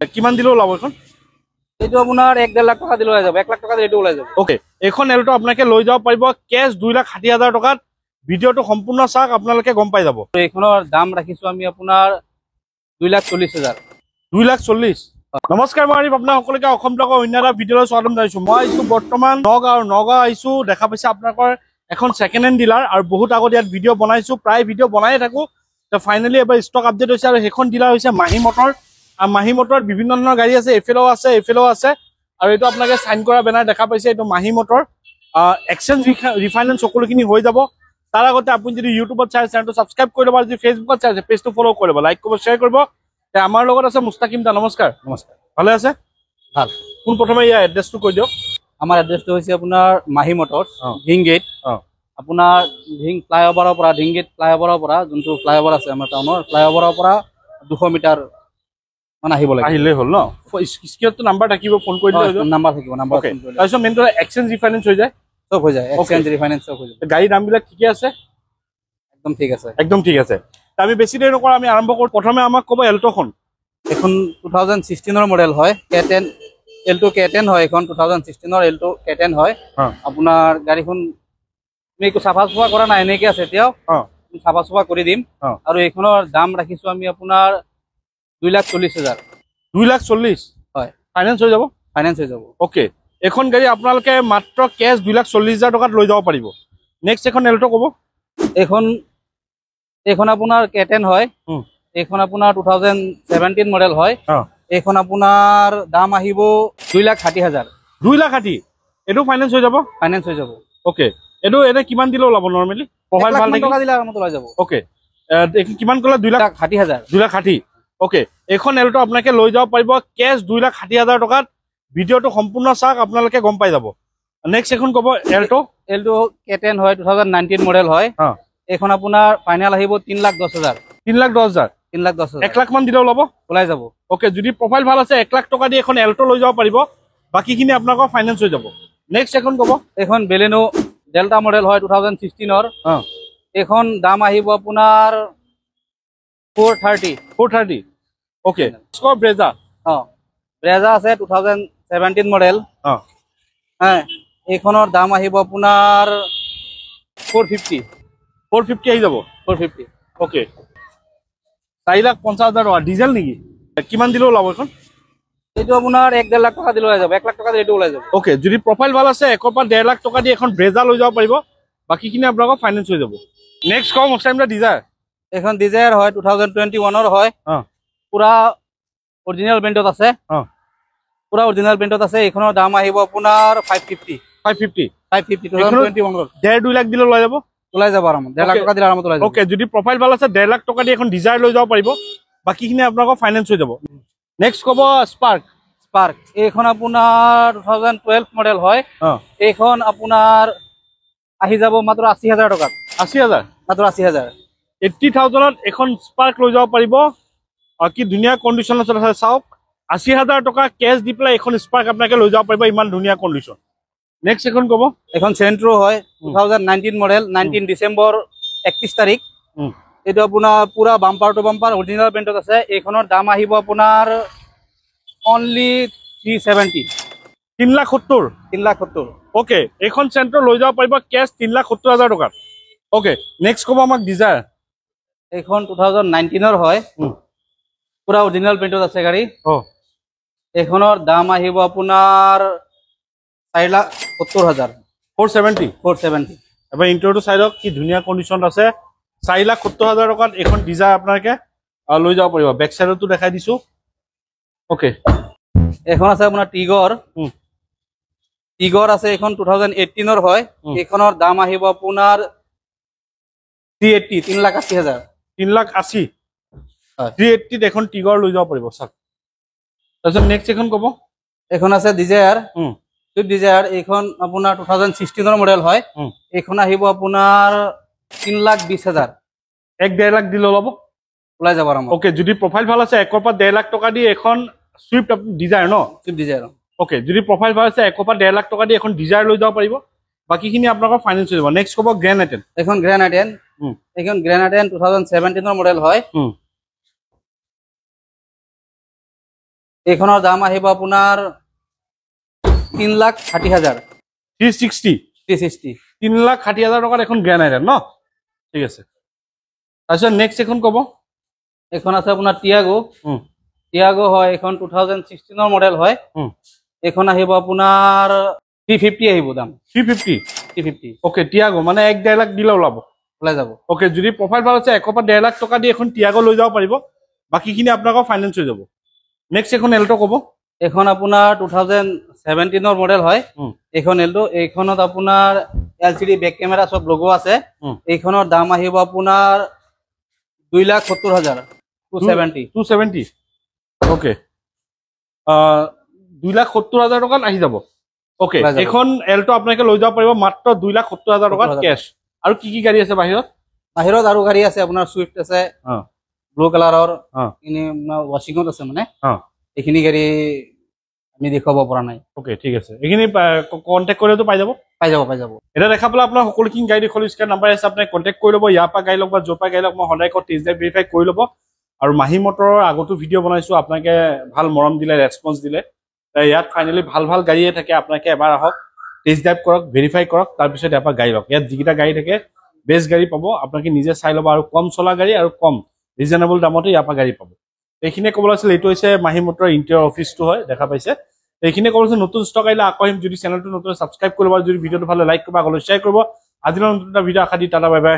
কিমান দিলে ওলাব এখন? এইটো আপোনাৰ 1.5 লাখ টকা দিলে ওলাই যাব। 1 লাখ টকা দিলে ওলাই যাব। ওকে, এখন এল্টো আপোনালোকে লৈ যাব পাৰিব কেছ 2,60,000 টকাত। ভিডিঅ'টো সম্পূৰ্ণ চাওক, আপোনালোকে গম পাই যাব। এইখনৰ দাম ৰাখিছো আমি আপোনাৰ 2,40,000। 2,40,000। নমস্কাৰ, মই আপোনাৰ সকলোকে অসম ব্লগৰ অন্য এটা ভিডিঅ'লৈ স্বাগতম জনাইছো। মই আহিছো বৰ্তমান নগাঁও আহিছো। দেখা পাইছে আপোনালোকৰ এখন ছেকেণ্ড হেণ্ড ডিলাৰ, আৰু বহুত আগত ইয়াত ভিডিঅ' বনাইছো, প্ৰায় ভিডিঅ' বনাই থাকো। তো ফাইনেলি এবাৰ ষ্টক আপডেট হৈছে, আৰু সেইখন ডিলাৰ হৈছে মাহী মটৰ। আৰু মাহী মটৰত বিভিন্ন ধৰণৰ গাড়ী আছে, এফএলও আছে, আৰু এইটো আপোনালোকে চাইন কৰা বেনাৰ দেখা পাইছে, এইটো মাহী মটৰ। এক্সচেঞ্জ ৰিফাইনেন্স সকলোখিনি হৈ যাব। তাৰ আগতে আপুনি যদি ইউটিউবত চাই চেনেলটো ছাবস্ক্ৰাইব কৰি ল'ব, আৰু যদি ফেচবুকত চাই পেজটো ফ'ল' কৰি ল'ব, লাইক কৰিব, শ্বেয়াৰ কৰিব। আমাৰ লগত আছে মুস্তাকিম দা। নমস্কাৰ। নমস্কাৰ। ভালে আছে? ভাল। পোনপ্ৰথমে ইয়াৰ এড্ৰেছটো কৈ দিয়ক। আমাৰ এড্ৰেছটো হৈছে আপোনাৰ মাহী মটৰ, ধিং গেট। আপোনাৰ ধিং ফ্লাইঅভাৰৰ পৰা, ধিং গেট ফ্লাইঅভাৰৰ পৰা, যোনটো ফ্লাইঅভাৰ আছে আমাৰ টাউনৰ, ফ্লাইঅভাৰৰ পৰা 200 মিটাৰ মান আহিব লাগে। আহিলেই হ'ল ন? স্ক্ৰীণতো নাম্বাৰ থাকিব, ফোন কৰি দিলে নাম্বাৰ থাকিব। নাম্বাৰ ফোন কৰিলে তাৰপিছত মেইনটো এক্সচেঞ্জ ৰিফাইনেন্স হৈ যায়। চব হৈ যায়, এক্সচেঞ্জ ৰিফাইনেন্স চব হৈ যায়। গাড়ীৰ দামবিলাক ঠিকে আছে? একদম ঠিক আছে, একদম ঠিক আছে। আমি বেছি দেৰি নকৰা, আমি আৰম্ভ কৰোঁ। প্ৰথমে আমাক ক'ব এল্টোখন। এখন 2016 মডেল হয়, K10 এল্টো K10 হয়। এখন 2016 এল্টো K10 হয়। আপোনাৰ গাড়ীখন আমি একো চাফা চুফা কৰা নাই, এনেকে আছে এতিয়াও। চাফা চুফা কৰি দিম। আৰু এইখনৰ দাম ৰাখিছো আমি আপোনাৰ 2,40,000। 2,40,000 হয়, ফাইনেন্স হৈ যাব? ফাইনেন্স হৈ যাব। অ'কে, এখন গাড়ী আপোনালোকে মাত্ৰ কেছ 2,40,000 টকাত লৈ যাব পাৰিব। নেক্সট এখন এল্টো ক'ব। এইখন আপোনাৰ K10 হয়। এইখন আপোনাৰ 2017 মডেল হয়। এইখন আপোনাৰ দাম আহিব 2,60,000। 2,60,000 এইটো ফাইনেন্স হৈ যাব? ফাইনেন্স হৈ যাব। অ'কে, এইটো এনে কিমান দিলে ওলাব নৰ্মেলি? প্ৰফাইল ভাল টকা দিলে আৰামত ওলাই যাব। অ'কে, কিমান ক'লে? 2,60,000। 2,60,000। অ'কে, এইখন এল্টো আপোনালোকে লৈ যাব পাৰিব কেছ 2,60,000 টকাত। ভিডিঅ'টো সম্পূৰ্ণ চাওক, আপোনালোকে গম পাই যাব। নেক্সট এখন ক'ব এল্টো K10 হয়, 2019 মডেল হয়। এইখন আপোনাৰ ফাইনেল আহিব 3,10,000। 3,10,000। 3,10,000। 1 লাখ মান দিলে ওলাব? ওলাই যাব। অ'কে, যদি প্ৰফাইল ভাল আছে 1 লাখ টকা দি এখন এল্টো লৈ যাব পাৰিব। বাকীখিনি আপোনালোকৰ ফাইনেন্স হৈ যাব। নেক্সট এখন ক'ব। এইখন বেলেনো ডেল্টা মডেল হয়, 2016-ৰ। এইখন দাম আহিব আপোনাৰ 430। Okay, score Brezza. ব্ৰেজা আছে 2017 মডেল। এইখনৰ দাম আহিব আপোনাৰ 450 আহি যাব? 450। অ'কে, 4,50,000 টকা। ডিজেল নেকি? কিমান দিলে ওলাব এখন? এইটো আপোনাৰ 1.5 লাখ টকা দিলে ওলাই যাব। 1 লাখ টকা দিলে এইটো ওলাই যাব। অ'কে, যদি প্ৰফাইল ভাল আছে 1 পৰা 1.5 লাখ টকা দি এখন ব্ৰেজা লৈ যাব পাৰিব। বাকীখিনি আপোনালোকৰ ফাইনেন্স হৈ যাব। নেক্সট কম ডিজায়াৰ। এখন ডিজায়াৰ হয়, 2021-ৰ হয়। পুৰা অৰিজিনেল ব্ৰেণ্ডত আছে। পুৰা অৰিজিনেল ব্ৰেণ্ডত আছে। এইখনৰ দাম আহিব আপোনাৰ 550। 2021-ৰ। 1.5-2 লাখ দিলে ওলাই যাব? ওলাই যাব আৰামত। 1.5 লাখ টকা দিলে আৰামত ওলাই যাব। অ'কে, যদি প্ৰফাইল ভাল আছে 1.5 লাখ টকা দি এখন ডিজায়াৰ লৈ যাব পাৰিব। বাকীখিনি আপোনালোকৰ ফাইনেন্স হৈ যাব। নেক্সট ক'ব স্পাৰ্ক। এইখন আপোনাৰ 2012 মডেল হয়। এইখন আপোনাৰ আহি যাব মাত্ৰ 80,000 টকাত। 80,000? মাত্ৰ 80,000। 80,000ত এখন স্পাৰ্ক লৈ যাব পাৰিব। আৰু কি ধুনীয়া কণ্ডিশ্যনত আছে চাওক। 80,000 টকা কেছ দি পেলাই এখন স্পাৰ্ক আপোনালোকে লৈ যাব পাৰিব, ইমান ধুনীয়া কণ্ডিশ্যন। নেক্সট এখন ক'ব। এখন চেন্ট্ৰো হয়, 2019 মডেল, 19 ডিচেম্বৰ 31 তাৰিখ। এইটো আপোনাৰ পুৰা বাম্পাৰ টু বাম্পাৰ অৰিজিনেল ব্ৰেণ্ডত আছে। এইখনৰ দাম আহিব আপোনাৰ অনলি 370। 3,70,000? 3,70,000। অ'কে, এইখন চেন্ট্ৰো লৈ যাব পাৰিব কেছ 3,70,000 টকাত। অ'কে, নেক্সট ক'ব আমাক ডিজায়াৰ। এইখন 2019-ৰ হয়, পুৰা অৰিজিনেল ব্ৰেণ্ডত আছে গাড়ী। এইখনৰ দাম আহিব আপোনাৰ 4,70,000। 470? এবাৰ ইণ্টাৰটো চাই লওক, কি ধুনীয়া কণ্ডিশ্যনত আছে। 4,70,000 টকাত এইখন ডিজায়াৰ আপোনালোকে লৈ যাব পাৰিব। বেক চাইডতো দেখাই দিছো। অ'কে, এখন আছে আপোনাৰ টিগৰ আছে। এইখন 2018-ৰ হয়। এইখনৰ দাম আহিব আপোনাৰ 380। 3,80,000। 3,80,000? 380ত এখন টিগৰ লৈ যাব পাৰিব চাওক। তাৰপিছত নেক্সট এখন ক'ব। এখন আছে ডিজায়াৰ, চুইফ্ট ডিজায়াৰ। এইখন আপোনাৰ 2016-ৰ মডেল হয়। এইখন আহিব আপোনাৰ 3,20,000। 1.5 লাখ দিলে ওলাব? ওলাই যাব আৰামত। অ'কে, যদি প্ৰফাইল ভাল আছে 1 পৰা 1.5 লাখ টকা দি এখন চুইফ্ট ডিজায়াৰ ন? Swift Dzire. অ'কে, যদি প্ৰফাইল ভাল আছে 1 পৰা 1.5 লাখ টকা দি এখন ডিজায়াৰ লৈ যাব পাৰিব। বাকীখিনি আপোনালোকৰ ফাইনেন্স হৈ যাব। নেক্সট ক'ব গ্ৰেণ্ড আইটেন। এখন গ্ৰেণ্ড আইটেন। এইখন গ্ৰেণ্ড আইটেন 2017-ৰ মডেল হয়। এইখনৰ দাম আহিব আপোনাৰ 3,60,000 360 360 3,60,000 টকাত এখন গ্ৰেণ্ড আইটেন ন ঠিক আছে তাৰপিছত নেক্সট এখন ক'ব এইখন আছে আপোনাৰ টিয়াগো হয় এইখন 2016 মডেল হয় এইখন আহিব আপোনাৰ 350 আহিব দাম 350 ওকে টিয়াগো মানে 1.5 লাখ দিলে ওলাব ওলাই যাব ওকে যদি প্ৰফাইল ভাল আছে 1 পৰা 1.5 লাখ টকা দি এখন টিয়াগো লৈ যাব পাৰিব বাকীখিনি আপোনালোকৰ ফাইনেন্স হৈ যাব নেক্সট এখন এল্টো ক'ব এইখন আপোনাৰ 2017 মডেল হয় এইখন এল্টো এইখনত আপোনাৰ LCD বেক কেমেৰা সব লোগো আছে এইখনৰ দাম আহিব আপোনাৰ 2,70,000 270 ওকে 2,70,000 টকাত আহি যাব ওকে এখন এল্টো আপোনালোকে লৈ যাব পাৰিব মাত্ৰ 2,70,000 টকাত কেশ আৰু কি গাড়ী আছে বাহিৰত আৰু গাড়ী আছে আপোনাৰ সুইফট আছে ব্লু কালাৰৰ ইনি ৱাচিংত আছে মানে এইখিনি গাড়ী আমি দেখাব পৰা নাই ওকে ঠিক আছে এইখিনি কন্টাক্ট কৰিলেতো পাই যাব এটা দেখা পালে আপোনাৰ সকলোখিনি গাড়ী দেখুৱালো স্ক্ৰীন নাম্বাৰ আছে আপুনি কন্টাক্ট কৰি ল'ব ইয়াৰ পৰা গাড়ী লওক বা য'ৰ পৰা গাড়ী লওক মই সদায় কওঁ টেষ্ট ড্ৰাইভ ভেৰিফাই কৰি ল'ব আৰু মাহী মটৰৰ আগতো ভিডিঅ' বনাইছো আপোনালোকে ভাল মৰম দিলে ৰেছপন্স দিলে ইয়াত ফাইনেলি ভাল গাড়ীয়ে থাকে আপোনালোকে এবাৰ আহক টেষ্ট ড্ৰাইভ কৰক ভেৰিফাই কৰক তাৰপিছত ইয়াৰ পৰা গাড়ী লওক ইয়াত যিকেইটা গাড়ী থাকে বেষ্ট গাড়ী পাব আপোনালোকে নিজে চাই ল'ব আৰু কম চলা গাড়ী আৰু কম ৰিজনেবল দামতে ইয়াৰ পৰা গাড়ী পাব এইখিনিয়ে ক'বলৈ আছিল এইটো হৈছে মাহী মটৰৰ ইণ্টেৰিয়ৰ অফিচটো হয় দেখা পাইছে এইখিনিয়ে ক'বলৈ আছিল নতুন ষ্টক আহিলে আকৌ আহিম যদি চেনেলটো নতুন ছাবস্ক্ৰাইব কৰিব আৰু যদি ভিডিঅ'টো ভাল লাইক কৰিব আগলৈ শ্বেয়াৰ কৰিব আজিলৈ নতুন এটা ভিডিঅ' আশা দি টাটা বাই বাই